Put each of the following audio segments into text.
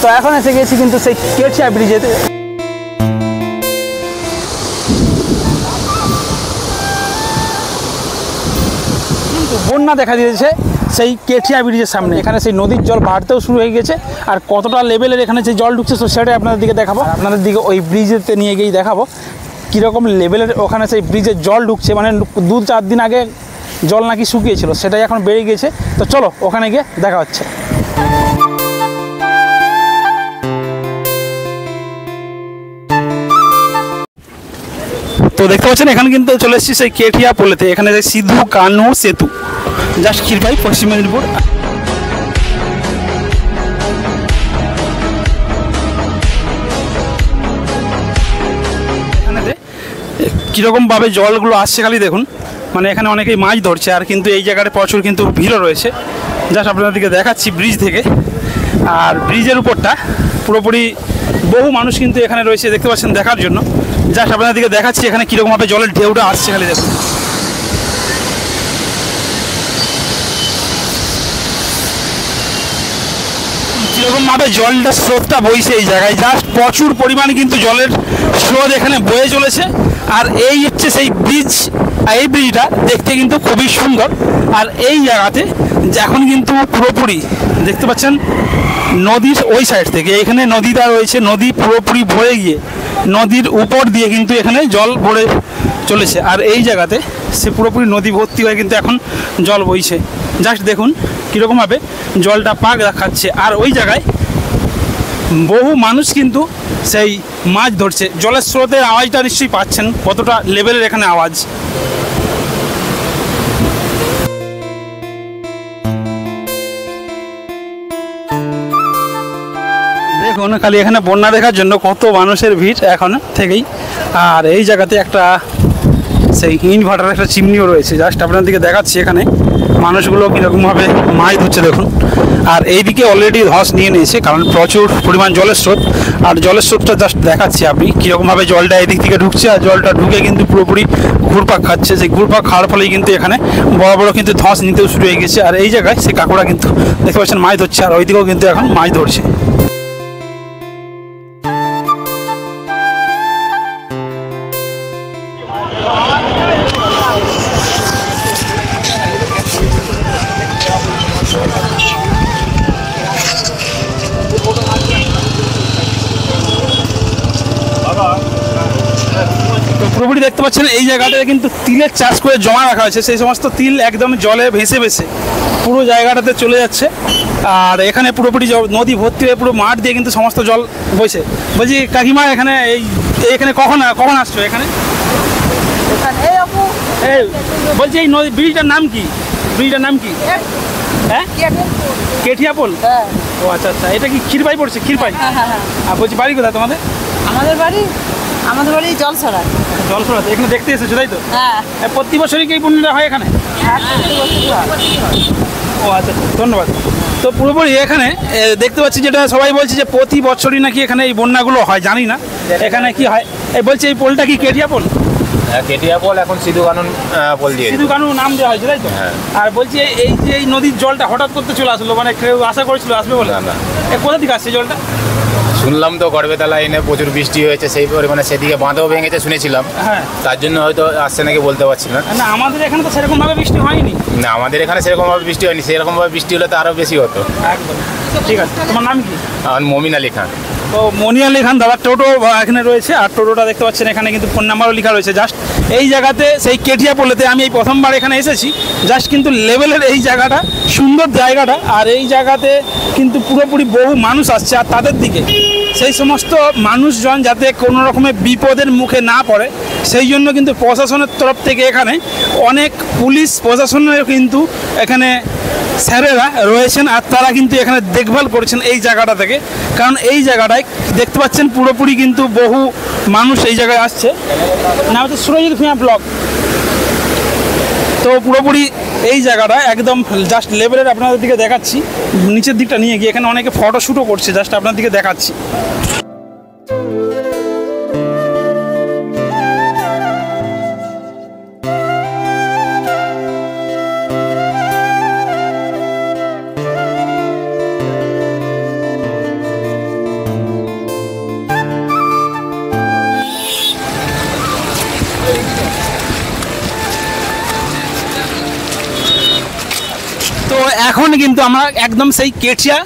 তো এখন এসে গেছি কিন্তু সেই কেঠিয়া ব্রিজেতে। কিন্তু বন্যা দেখা দিয়েছে সেই কেঠিয়া ব্রিজের সামনে। এখানে সেই নদীর জল বাড়তেও শুরু হয়ে গেছে, আর কতটা লেভেলের এখানে যে জল ঢুকছে সেটাই আপনাদের দিকে দেখাবো। আপনাদের দিকে ওই ব্রিজেতে নিয়ে গিয়েই দেখাবো কীরকম লেভেলের ওখানে সেই ব্রিজের জল ঢুকছে। মানে 2-4 দিন আগে জল নাকি শুকিয়েছিল, সেটাই এখন বেড়ে গেছে। তো চলো ওখানে গিয়ে দেখা হচ্ছে। তো দেখতে পাচ্ছেন এখানে কিন্তু চলে এসেছি সেই কেঠিয়া পোলেতে। এখানে সিধু কানু সেতু, জাস্ট ক্ষীরপাই, পশ্চিম মেদিনীপুর। এখানে কীরকমভাবে জলগুলো আসছে খালি দেখুন। মানে এখানে অনেকেই মাছ ধরছে, আর কিন্তু এই জায়গাটা প্রচুর কিন্তু ভিড়ও রয়েছে। জাস্ট আপনাদেরকে দেখাচ্ছি ব্রিজ থেকে। আর ব্রিজের উপরটা পুরোপুরি বহু মানুষ কিন্তু এখানে রয়েছে, দেখতে পাচ্ছেন, দেখার জন্য। জাস্ট আপনাদেরকে দেখাচ্ছি এখানে কীরকমভাবে জলের ঢেউটা আসছে খালি দেখুন। কীরকমভাবে জলটা স্রোতটা বইছে এই জায়গায়, জাস্ট প্রচুর পরিমাণে কিন্তু জলের স্রোত এখানে বয়ে চলেছে। আর এই হচ্ছে সেই ব্রিজ। এই ব্রিজটা দেখতে কিন্তু খুবই সুন্দর। আর এই জায়গাতে এখন কিন্তু পুরোপুরি দেখতে পাচ্ছেন নদীর ওই সাইড থেকে এখানে নদীটা রয়েছে, নদী পুরোপুরি ভরে গিয়ে নদীর উপর দিয়ে কিন্তু এখানে জল ভরে চলেছে। আর এই জায়গাতে সে পুরোপুরি নদী ভর্তি হয়ে কিন্তু এখন জল বইছে। জাস্ট দেখুন কীরকমভাবে জলটা পাক দেখাচ্ছে। আর ওই জায়গায় বহু মানুষ কিন্তু সেই মাছ ধরছে। জলের স্রোতের আওয়াজটা নিশ্চয়ই পাচ্ছেন, কতটা লেভেলের এখানে আওয়াজ। দেখুন খালি এখানে বন্যা দেখার জন্য কত মানুষের ভিড় এখন থেকেই। আর এই জায়গাতে একটা সেই ইনভার্টার একটা চিমনিও রয়েছে, জাস্ট আপনাদেরকে দেখাচ্ছি এখানে মানুষগুলো কীরকমভাবে মাছ ধরছে দেখুন। আর এইদিকে অলরেডি ধস নিয়ে নিয়েছে, কারণ প্রচুর পরিমাণ জলের স্রোত। আর জলের স্রোতটা জাস্ট দেখাচ্ছি আপনি কীরকমভাবে জলটা এদিক থেকে ঢুকছে, আর জলটা ঢুকে কিন্তু পুরোপুরি ঘুরপাক খাচ্ছে। সেই ঘুরপাক খাওয়ার ফলেই কিন্তু এখানে বড় বড় কিন্তু ধস নিতেও শুরু হয়ে গেছে। আর এই জায়গায় সেই কাকুরা কিন্তু দেখতে পাচ্ছেন মাছ ধরছে, আর ওইদিকেও কিন্তু এখন মাছ ধরছে। পুরোপুরি দেখতে পাচ্ছেন এই জায়গাটাতে কিন্তু তিলের চাষ করে জমা রাখা হয়েছে। সেই সমস্ত তিল একদম জলে ভেসে ভেসে পুরো জায়গাটাতে চলে যাচ্ছে। আর এখানে পুরোপুরি নদী ভর্তি হয়ে পুরো মাঠ দিয়ে কিন্তু সমস্ত জল বইছে। বলছি কাকিমা, এখানে এখানে কখন আসছো এখানে? এই বলছি এই নদী ব্রিজটার নাম কি? ব্রিজটার নাম কি? হ্যাঁ, কেঠিয়া পোল। ও আচ্ছা আচ্ছা, এটা কি ক্ষীরপাই পড়ছে? ক্ষীরপাই। আর বলছি বাড়ি কোথায় তোমাদের? আমাদের বাড়ি জলছড়া। জলছড়াতে এখানে দেখতে এসেছো তাই তো? হ্যাঁ। প্রতি বছরই কি এই বন্যাটা হয় এখানে? ও আচ্ছা, ধন্যবাদ। তো পুরোপুরি এখানে দেখতে পাচ্ছি যেটা সবাই বলছে যে প্রতি বছরই নাকি এখানে এই বন্যাগুলো হয়। জানি না এখানে কি হয়। এই বলছে এই পোলটা কি কেঠিয়া পোল? কেঠিয়া পোল এখন সিধু কানু পোল দিয়ে, সিধু কানু নাম দেওয়া হয়েছে তাই তো? আর বলছি এই যে এই নদীর জলটা হঠাৎ করতে চলে আসলো, মানে কেউ আশা করেছিল আসবে বলে? না। কোথা থেকে আসছে জলটা? শুনলাম তো গড়বেতালা এনে প্রচুর বৃষ্টি হয়েছে, সেই পরিমাণে সেদিকে বাঁধও ভেঙেছে শুনেছিলাম। হ্যাঁ, তার জন্য হয়তো আসছে নাকি বলতে পারছি না। না আমাদের এখানে তো সেরকমভাবে বৃষ্টি হয়নি। না, আমাদের এখানে সেরকমভাবে বৃষ্টি হয়নি। সেরকমভাবে বৃষ্টি হলে তো আরও বেশি হতো। একদম ঠিক আছে। তোমার নাম কি? আমার মমিন আলী খান। তো মনি আলী খান দাদার টোটো এখানে রয়েছে। আর টোটোটা দেখতে পাচ্ছেন এখানে কিন্তু ফোন নাম্বারও লেখা রয়েছে। জাস্ট এই জায়গাতে সেই কেঠিয়া পোলেতে আমি এই প্রথমবার এখানে এসেছি। জাস্ট কিন্তু লেভেলের এই জায়গাটা, সুন্দর জায়গাটা। আর এই জায়গাতে কিন্তু পুরোপুরি বহু মানুষ আসছে। আর তাদের দিকে সেই সমস্ত মানুষজন যাতে কোনো রকমের বিপদের মুখে না পড়ে, সেই জন্য কিন্তু প্রশাসনের তরফ থেকে এখানে অনেক পুলিশ প্রশাসনের কিন্তু এখানে স্যারেরা রয়েছেন। আর তারা কিন্তু এখানে দেখভাল করছেন এই জায়গাটা থেকে। কারণ এই জায়গাটায় দেখতে পাচ্ছেন পুরোপুরি কিন্তু বহু মানুষ এই জায়গায় আসছে। নাম হচ্ছে সুরজিৎ ভূঁইয়া ব্লক। তো পুরোপুরি এই জায়গাটা একদম জাস্ট লেভেলের আপনাদের দিকে দেখাচ্ছি। নিচের দিকটা নিয়ে গিয়ে এখানে অনেকে ফটোশ্যুটও করছে, জাস্ট আপনার দিকে দেখাচ্ছি। এখন কিন্তু আমরা একদম সেই কেঠিয়া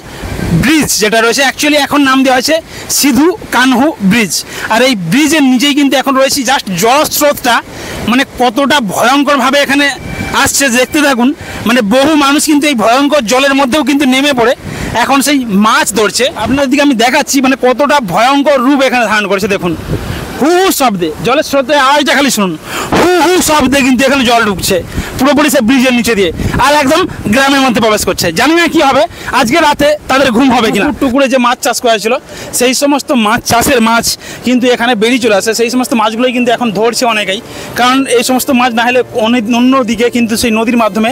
ব্রিজ যেটা রয়েছে, অ্যাকচুয়ালি এখন নাম দেওয়া হয়েছে সিধু কানহু ব্রিজ। আর এই ব্রিজের নিচেই কিন্তু এখন রয়েছি। জাস্ট জলস্রোতটা মানে কতটা ভয়ঙ্করভাবে এখানে আসছে দেখতে থাকুন। মানে বহু মানুষ কিন্তু এই ভয়ঙ্কর জলের মধ্যেও কিন্তু নেমে পড়ে এখন সেই মাছ ধরছে। আপনাদের দিকে আমি দেখাচ্ছি মানে কতটা ভয়ঙ্কর রূপ এখানে ধারণ করেছে। দেখুন হু হু শব্দে, জলের স্রোতের আওয়াজটা খালি শুনুন, হু হু শব্দে কিন্তু এখানে জল ঢুকছে পুরোপুরি সে ব্রিজের নিচে দিয়ে, আর একদম গ্রামের মধ্যে প্রবেশ করছে। জানি না কি হবে আজকে রাতে, তাদের ঘুম হবে কিনা। টুকুরে যে মাছ চাষ করা ছিল সেই সমস্ত মাছ চাষের মাছ কিন্তু এখানে বেরিয়ে চলে আসে। সেই সমস্ত মাছগুলোই কিন্তু এখন ধরছে অনেকেই, কারণ এই সমস্ত মাছ না হলে অন্য দিকে কিন্তু সেই নদীর মাধ্যমে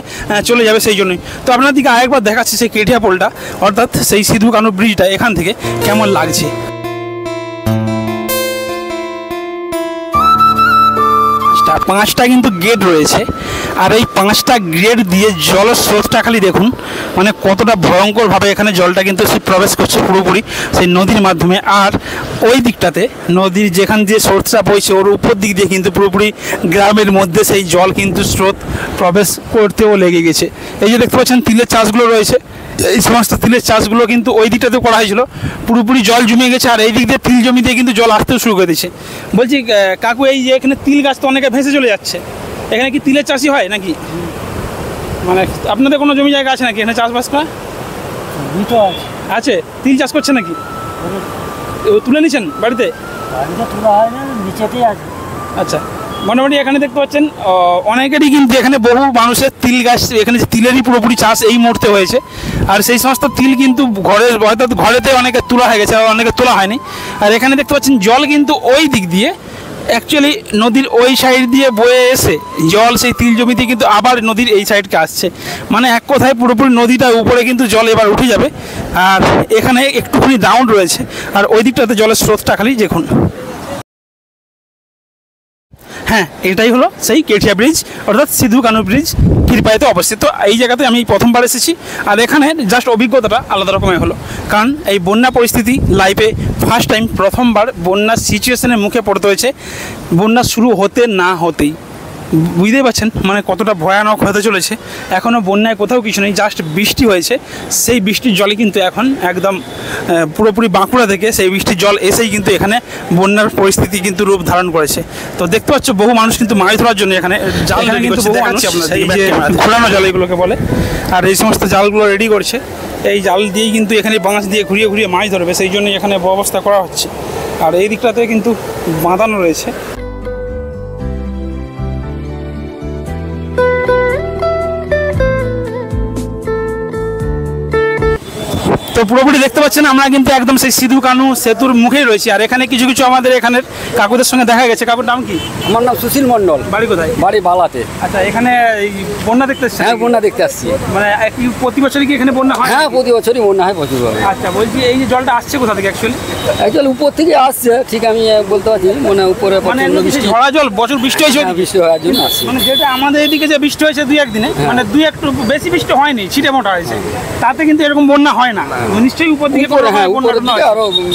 চলে যাবে, সেই জন্যই। তো আপনার দিকে আরেকবার দেখাচ্ছি সেই কেঠিয়া পোলটা, অর্থাৎ সেই সিধু কানহু ব্রিজটা এখান থেকে কেমন লাগছে। পাঁচটা কিন্তু গেট রয়েছে, আর এই পাঁচটা গেট দিয়ে জলের স্রোতটা খালি দেখুন, মানে কতটা ভয়ঙ্করভাবে এখানে জলটা কিন্তু সে প্রবেশ করছে পুরোপুরি সেই নদীর মাধ্যমে। আর ওই দিকটাতে নদীর যেখান দিয়ে স্রোতটা বইছে ওর উপর দিক দিয়ে কিন্তু পুরোপুরি গ্রামের মধ্যে সেই জল কিন্তু স্রোত প্রবেশ করতেও লেগে গেছে। এই যে দেখতে পাচ্ছেন তিলের চাষগুলো রয়েছে, এই সমস্ত তিলের চাষগুলো কিন্তু ওই দিকটাতেও করা হয়েছিল, পুরোপুরি জল জমে গেছে। আর এই দিক দিয়ে তিল জমি দিয়ে কিন্তু জল আসতেও শুরু করে দিয়েছে। বলছি কাকু, এই যে এখানে তিল গাছ তো অনেকে ভেসে চলে যাচ্ছে, এখানে কি তিলের চাষই হয় নাকি? মানে আপনাদের কোনো জমি জায়গা আছে নাকি এখানে চাষবাস করা? আছে, তিল চাষ করছে নাকি? তুলে নিচ্ছেন বাড়িতে? আচ্ছা, মোটামুটি এখানে দেখতে পাচ্ছেন অনেকেরই কিন্তু এখানে বহু মানুষের তিল গাছ, এখানে যে তিলেরই পুরোপুরি চাষ এই মুহূর্তে হয়েছে। আর সেই সমস্ত তিল কিন্তু হয়তো ঘরেতে অনেকে তোলা হয়ে গেছে, অনেকে তোলা হয়নি। আর এখানে দেখতে পাচ্ছেন জল কিন্তু ওই দিক দিয়ে, অ্যাকচুয়ালি নদীর ওই সাইড দিয়ে বয়ে এসে জল সেই তিল জমিতে কিন্তু আবার নদীর এই সাইডকে আসছে। মানে এক কথায় পুরোপুরি নদীটার উপরে কিন্তু জল এবার উঠে যাবে। আর এখানে একটুখানি রাউন্ড রয়েছে, আর ওই দিকটাতে জলের স্রোতটা খালি দেখুন। হ্যাঁ, এটাই হলো সেই কেঠিয়া ব্রিজ, অর্থাৎ সিধু কানহু ব্রিজ, ক্ষীরপাইতে অবস্থিত। তো এই জায়গাতে আমি প্রথমবার এসেছি, আর এখানে জাস্ট অভিজ্ঞতাটা আলাদা রকমের হলো, কারণ এই বন্যা পরিস্থিতি লাইফে ফার্স্ট টাইম, প্রথমবার বন্যার সিচুয়েশনের মুখে পড়তে হয়েছে বন্যা শুরু হতে না হতেই। বুঝতেই পারছেন মানে কতটা ভয়ানক হতে চলেছে। এখনও বন্যায় কোথাও কিছু নেই, জাস্ট বৃষ্টি হয়েছে। সেই বৃষ্টির জলে কিন্তু এখন একদম পুরোপুরি বাঁকুড়া থেকে সেই বৃষ্টির জল এসেই কিন্তু এখানে বন্যার পরিস্থিতি কিন্তু রূপ ধারণ করেছে। তো দেখতে পাচ্ছ বহু মানুষ কিন্তু মাছ ধরার জন্য এখানে জাল রেডি করছে, এই যে ঘোরানো জাল এগুলোকে বলে। আর এই সমস্ত জালগুলো রেডি করছে, এই জাল দিয়েই কিন্তু এখানে বাঁশ দিয়ে ঘুরিয়ে ঘুরিয়ে মাছ ধরবে, সেই জন্যই এখানে ব্যবস্থা করা হচ্ছে। আর এই দিকটাতে কিন্তু বাঁধানো রয়েছে। তো পুরোপুরি দেখতে পাচ্ছেন আমরা কিন্তু একদম সেই সিধু কানহু সেতুর মুখেই রয়েছি। আর এখানে কিছু কিছু আমাদের এখানের কাকুদের সঙ্গে দেখা গেছে। কাকুর নাম কি? আমার নাম সুশীল মণ্ডল। বাড়ি কোথায়? বাড়ি বালাতে। আচ্ছা, এখানে এই বন্যা দেখতে এসেছেন? হ্যাঁ, বন্যা দেখতে আসছি। মানে প্রতি বছরই কি এখানে বন্যা হয়? হ্যাঁ, প্রতি বছরই বন্যা হয় প্রচুর। আচ্ছা, বলছি এই যে জলটা আসছে কোথা থেকে অ্যাকচুয়ালি? অ্যাকচুয়ালি উপর থেকে আসছে, ঠিক আমি বলতে পারছি মানে উপরে মানে ঝড়া জল বছর বৃষ্টি হয়েছে, বৃষ্টি হওয়ার জন্য আসছে। মানে যেটা আমাদের এদিকে যে বৃষ্টি হয়েছে দুই একদিনে, মানে দুই একটু বেশি বৃষ্টি হয়নি, ছিটে মোটা হয়েছে, তাতে কিন্তু এরকম বন্যা হয় না। নিশ্চয়ই উপর দিকে।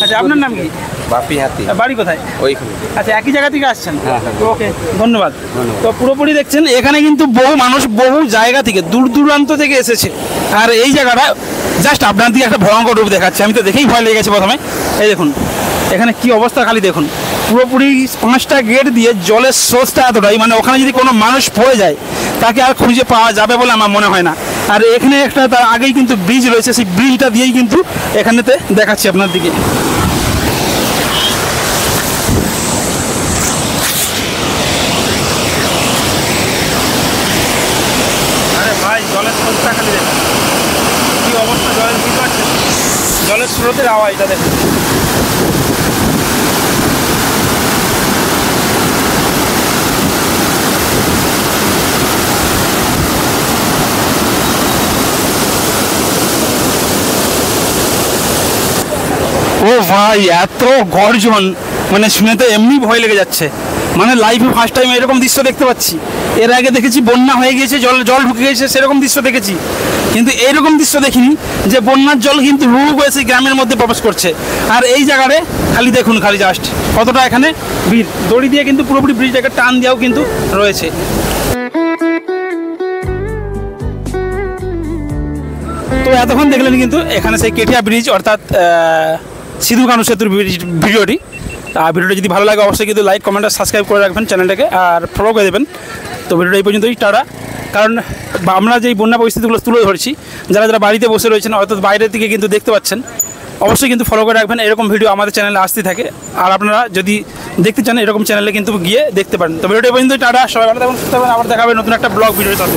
আচ্ছা, আপনার নাম কি? বাপি হাতি। বাড়ি কোথায়? ওইখানে। আচ্ছা, একই জায়গা থেকে আসছেন? ওকে, ধন্যবাদ। তো পুরোপুরি দেখছেন এখানে কিন্তু বহু মানুষ বহু জায়গা থেকে দূর দূরান্ত থেকে এসেছে। আর এই জায়গাটা জাস্ট আপনার দিকে একটা ভয়ঙ্কর রূপ দেখাচ্ছে। আমি তো দেখেই ভয় লেগে গেছে প্রথমে। এই দেখুন এখানে কি অবস্থা খালি দেখুন, পুরোপুরি 5টা গেট দিয়ে জলের স্রোতটা এতটাই, মানে ওখানে যদি কোনো মানুষ পড়ে যায় তাকে আর খুঁজে পাওয়া যাবে বলে আমার মনে হয় না। আর এখানে একটা তার আগেই কিন্তু ব্রিজ রয়েছে, সেই ব্রিজটা দিয়েই কিন্তু এখানেতে দেখাচ্ছি আপনার দিকে। আরে ভাই, জলের স্রোতটা খালি দেখুন কি অবস্থা, জলের কি পাচ্ছে, জলের স্রোতের আওয়াজটা দেখুন। ও ভাই, এত গর্জন, মানে শুনে তো এমনি ভয় লেগে যাচ্ছে। মানে লাইফে ফার্স্ট টাইম এরকম দৃশ্য দেখতে পাচ্ছি। এর আগে দেখেছি বন্যা হয়ে গিয়েছে, জল ঢুকে গেছে, সেরকম দৃশ্য দেখেছি, কিন্তু এইরকম দৃশ্য দেখিনি যে বন্যার জল কিন্তু রুড়ু করে সেই গ্রামের মধ্যে প্রবেশ করছে। আর এই জায়গায় খালি দেখুন, খালি জাস্ট কতটা এখানে ভিড়, দড়ি দিয়ে কিন্তু পুরোপুরি ব্রিজটাকে টান দেওয়াও কিন্তু রয়েছে। তো এতক্ষণ দেখলেন কিন্তু এখানে সেই কেটিয়া ব্রিজ অর্থাৎ সিধু কানু সেতুর ভিডিওটি। আর ভিডিওটি যদি ভালো লাগে অবশ্যই কিন্তু লাইক কমেন্ট আর সাবস্ক্রাইব করে রাখবেন চ্যানেলটাকে আর ফলো করে দেবেন। তো ভিডিওটা এই পর্যন্তই, টাটা। কারণ আমরা যেই বন্যা পরিস্থিতিগুলো তুলে ধরছি, যারা যারা বাড়িতে বসে রয়েছেন অর্থাৎ বাইরের দিকে কিন্তু দেখতে পাচ্ছেন, অবশ্যই কিন্তু ফলো করে রাখবেন। এরকম ভিডিও আমাদের চ্যানেলে আসতে থাকে, আর আপনারা যদি দেখতে চান এরকম চ্যানেলে কিন্তু গিয়ে দেখতে পারেন। তো ভিডিওটা এই পর্যন্তই, টাটা। সবাই ভালো থাকুন, সুস্থ থাকবেন। আবার দেখা হবে নতুন একটা ব্লগ ভিডিওর সাথে।